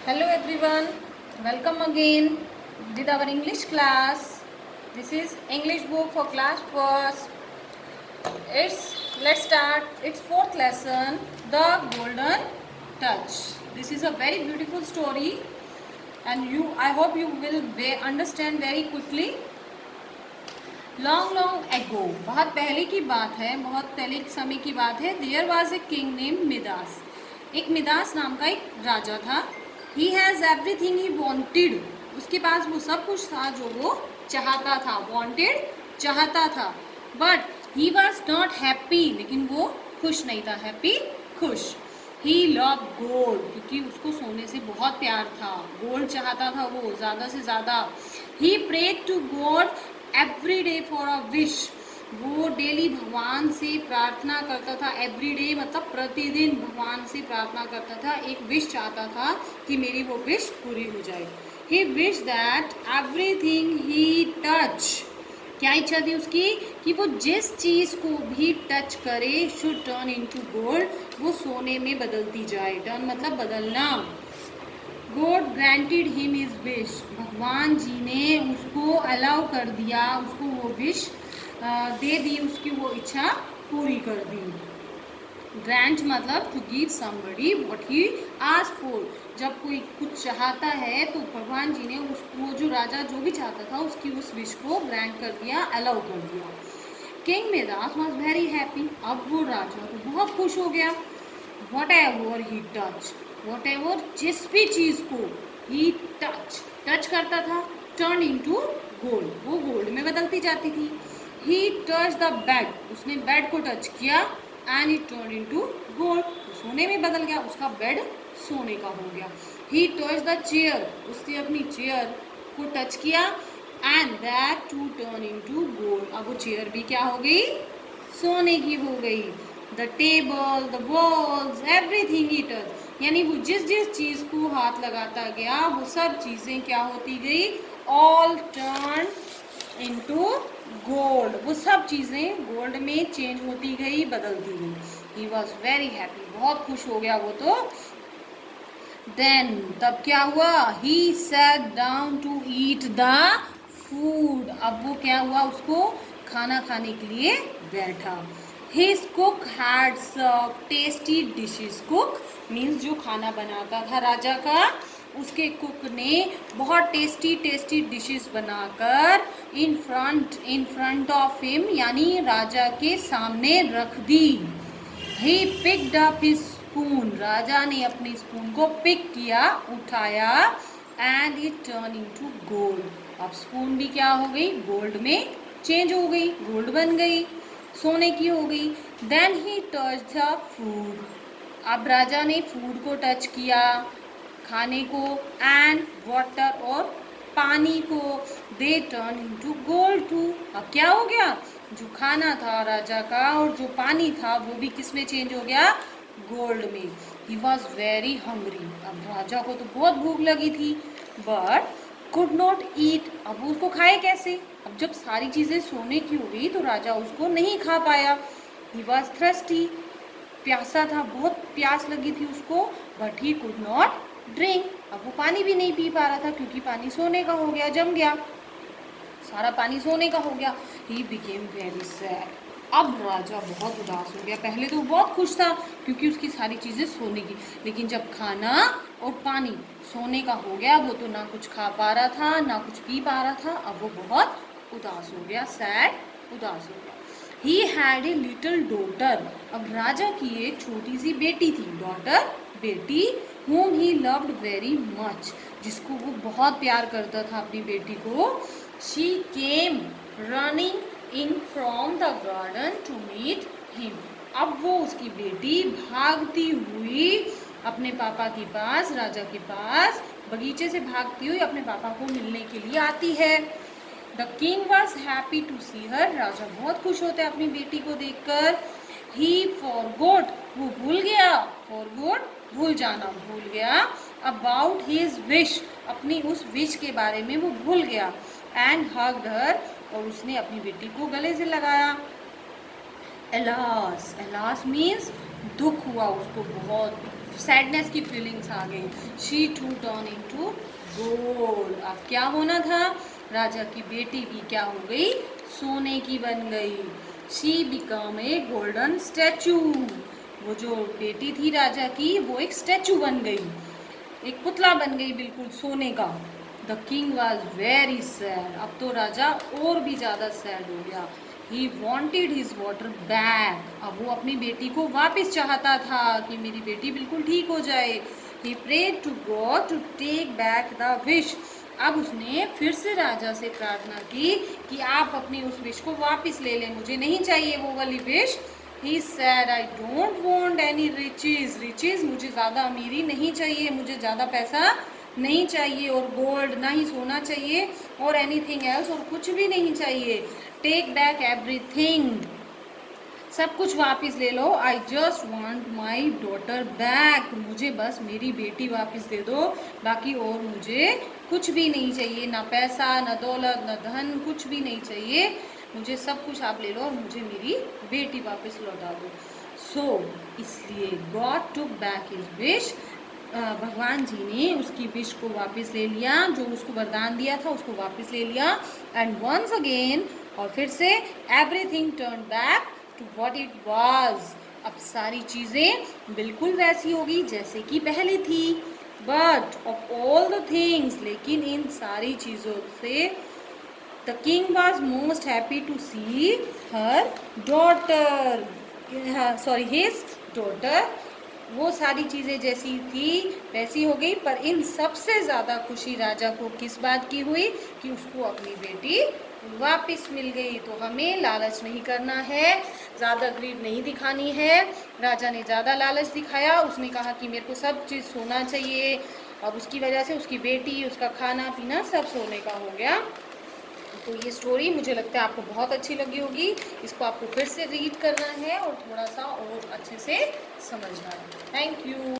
Hello everyone, welcome again with our English class. This is English book for class first. Let's start. It's fourth lesson, The Golden Touch. This is a very beautiful story, and I hope you will understand very quickly. Long ago, बहुत पहले की बात है, बहुत पहले के समय की बात है. There was a king named Midas. एक मिदास नाम का एक राजा था. He has everything he wanted. उसके पास वो सब कुछ था जो वो चाहता था. Wanted चाहता था. But he was not happy. लेकिन वो खुश नहीं था. Happy खुश. He loved gold क्योंकि उसको सोने से बहुत प्यार था. गोल्ड चाहता था वो ज़्यादा से ज़्यादा. He prayed to God every day for a wish. वो डेली भगवान से प्रार्थना करता था. एवरी डे मतलब प्रतिदिन भगवान से प्रार्थना करता था. एक विश चाहता था कि मेरी वो विश पूरी हो जाए. He wish that everything he touch. क्या इच्छा थी उसकी? कि वो जिस चीज़ को भी टच करे शुड टर्न इनटू गोल्ड. वो सोने में बदलती जाए. टर्न मतलब बदलना. God granted him his wish. भगवान जी ने उसको अलाउ कर दिया, उसको वो विश दे दी, उसकी वो इच्छा पूरी कर दी. ग्रांट मतलब to give somebody what he ask for. जब कोई कुछ चाहता है तो भगवान जी ने उसको, जो राजा जो भी चाहता था उसकी उस विश को ग्रांट कर दिया, अलाउ कर दिया. King Midas was very happy. अब वो राजा तो बहुत खुश हो गया. What ever he touch, what ever जिस भी चीज़ को ही टच करता था टर्न इनटू गोल्ड. वो गोल्ड में बदलती जाती थी. ही टच द बेड. उसने बेड को टच किया and it turn into gold. सोने में बदल गया. उसका बेड सोने का हो गया. He touch the chair. उसने अपनी चेयर को टच किया and that to turn into gold. अब वो चेयर भी क्या हो गई? सोने की हो गई. The table, the walls, everything he touch. यानी वो जिस जिस चीज़ को हाथ लगाता गया वो सब चीज़ें क्या होती गई? All turn into gold. वो सब चीज़ें गोल्ड में चेंज होती गई, बदलती गई. He was very happy. बहुत खुश हो गया वो तो. देन तब क्या हुआ? He sat down to eat the food. अब वो क्या हुआ? उसको खाना खाने के लिए बैठा. His cook had served tasty dishes. Cook means जो खाना बनाता था राजा का, उसके कुक ने बहुत टेस्टी डिशेस बनाकर इन फ्रंट ऑफ हिम यानी राजा के सामने रख दी. He picked up his spoon. राजा ने अपनी स्पून को पिक किया, उठाया and it turn into gold. अब स्पून भी क्या हो गई? गोल्ड में चेंज हो गई, गोल्ड बन गई, सोने की हो गई. Then he touch the food. अब राजा ने फूड को टच किया, खाने को, एंड वाटर और पानी को. They turn into gold too. अब क्या हो गया? जो खाना था राजा का और जो पानी था वो भी किस में चेंज हो गया? गोल्ड में. He was very hungry. अब राजा को तो बहुत भूख लगी थी बट कुड नॉट ईट. अब वो उसको खाए कैसे? अब जब सारी चीज़ें सोने की हो गई तो राजा उसको नहीं खा पाया. He was thirsty. प्यासा था, बहुत प्यास लगी थी उसको. But he could not drink. अब वो पानी भी नहीं पी पा रहा था क्योंकि पानी सोने का हो गया, जम गया, सारा पानी सोने का हो गया. He became very sad. अब राजा बहुत उदास हो गया. पहले तो बहुत खुश था क्योंकि उसकी सारी चीज़ें सोने की, लेकिन जब खाना और पानी सोने का हो गया वो तो ना कुछ खा पा रहा था ना कुछ पी पा रहा था. अब वो बहुत उदास हो गया, सैड, उदास हो गया. He had a little daughter. अब राजा की एक छोटी सी बेटी थी. डॉटर बेटी. whom he loved very much. जिसको वो बहुत प्यार करता था अपनी बेटी को. she came running in from the garden to meet him. अब वो उसकी बेटी भागती हुई अपने पापा के पास, राजा के पास, बगीचे से भागती हुई अपने पापा को मिलने के लिए आती है. The king was happy to see her. राजा बहुत खुश होता है अपनी बेटी को देखकर. He forgot. वो भूल गया. फॉरगॉट भूल जाना, भूल गया. About his wish. अपनी उस विश के बारे में वो भूल गया. And hugged her. और उसने अपनी बेटी को गले से लगाया. एलास. एलास मीन्स दुख हुआ उसको बहुत. सैडनेस की फीलिंग्स आ गई। She too turn into gold. अब क्या होना था, राजा की बेटी भी क्या हो गई, सोने की बन गई। She become a golden statue. वो जो बेटी थी राजा की वो एक स्टैचू बन गई, एक पुतला बन गई बिल्कुल सोने का। The king was very sad. अब तो राजा और भी ज़्यादा सैड हो गया। He wanted his water back. अब वो अपनी बेटी को वापस चाहता था कि मेरी बेटी बिल्कुल ठीक हो जाए। He prayed to god to take back the wish. अब उसने फिर से राजा से प्रार्थना की कि आप अपनी उस विश को वापस ले लें, मुझे नहीं चाहिए वो वाली wish. He said, I don't want any riches. Riches मुझे ज़्यादा अमीरी नहीं चाहिए, मुझे ज़्यादा पैसा नहीं चाहिए, और गोल्ड ना ही सोना चाहिए, और एनीथिंग एल्स, और कुछ भी नहीं चाहिए। Take back everything. सब कुछ वापस ले लो। I just want my daughter back. मुझे बस मेरी बेटी वापस दे दो, बाकी और मुझे कुछ भी नहीं चाहिए, ना पैसा, ना दौलत, ना धन, कुछ भी नहीं चाहिए। मुझे सब कुछ आप ले लो और मुझे मेरी बेटी वापस लौटा दो। सो इसलिए God took back his wish. भगवान जी ने उसकी विश को वापस ले लिया, जो उसको वरदान दिया था उसको वापस ले लिया। एंड वंस अगेन, और फिर से, everything turn back to what it was. अब सारी चीज़ें बिल्कुल वैसी होगी जैसे कि पहले थी। But of all the things, लेकिन इन सारी चीज़ों से the king was most happy to see her daughter, sorry his daughter. वो सारी चीज़ें जैसी थी वैसी हो गई, पर इन सबसे ज़्यादा खुशी राजा को किस बात की हुई कि उसको अपनी बेटी वापस मिल गई। तो हमें लालच नहीं करना है, ज़्यादा ग्रीड नहीं दिखानी है। राजा ने ज़्यादा लालच दिखाया, उसने कहा कि मेरे को सब चीज़ सोना चाहिए। अब उसकी वजह से उसकी बेटी, उसका खाना पीना सब सोने का हो गया। तो ये स्टोरी मुझे लगता है आपको बहुत अच्छी लगी होगी। इसको आपको फिर से रीड करना है और थोड़ा सा और अच्छे से समझना है। Thank you.